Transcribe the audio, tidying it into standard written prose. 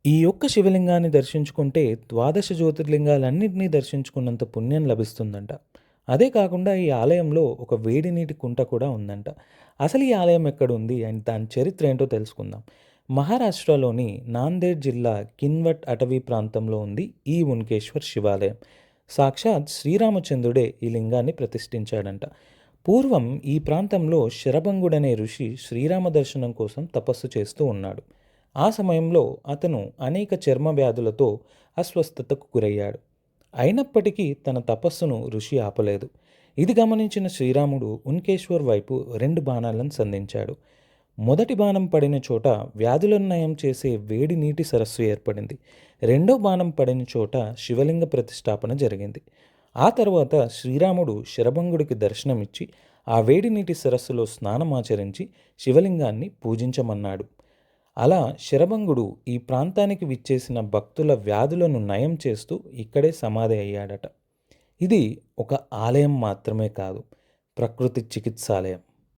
ఈ యొక్క శివలింగాన్ని దర్శించుకుంటే ద్వాదశ జ్యోతిర్లింగాలన్నిటినీ దర్శించుకున్నంత పుణ్యం లభిస్తుందంట. అదే కాకుండా ఈ ఆలయంలో ఒక వేడి నీటి కుంట కూడా ఉందంట. అసలు ఈ ఆలయం ఎక్కడుంది అండ్ దాని చరిత్ర ఏంటో తెలుసుకుందాం. మహారాష్ట్రలోని నాందేడ్ జిల్లా కిన్వట్ అటవీ ప్రాంతంలో ఉంది ఈ ఉన్కేశ్వర్ శివాలయం. సాక్షాత్ శ్రీరామచంద్రుడే ఈ లింగాన్ని ప్రతిష్ఠించాడంట. పూర్వం ఈ ప్రాంతంలో శరభంగుడనే ఋషి శ్రీరామ దర్శనం కోసం తపస్సు చేస్తూ ఉన్నాడు. ఆ సమయంలో అతను అనేక చర్మ వ్యాధులతో అస్వస్థతకు గురయ్యాడు. అయినప్పటికీ తన తపస్సును ఋషి ఆపలేదు. ఇది గమనించిన శ్రీరాముడు ఉన్కేశ్వర్ వైపు 2 బాణాలను సంధించాడు. మొదటి బాణం పడిన చోట వ్యాధులను నయం చేసే వేడి నీటి సరస్సు ఏర్పడింది. రెండో బాణం పడిన చోట శివలింగ ప్రతిష్టాపన జరిగింది. ఆ తర్వాత శ్రీరాముడు శరభంగుడికి దర్శనమిచ్చి ఆ వేడి నీటి సరస్సులో స్నానమాచరించి శివలింగాన్ని పూజించమన్నాడు. అలా శరభంగుడు ఈ ప్రాంతానికి విచ్చేసిన భక్తుల వ్యాధులను నయం చేస్తూ ఇక్కడే సమాధి అయ్యాడట. ఇది ఒక ఆలయం మాత్రమే కాదు, ప్రకృతి చికిత్సాలయం.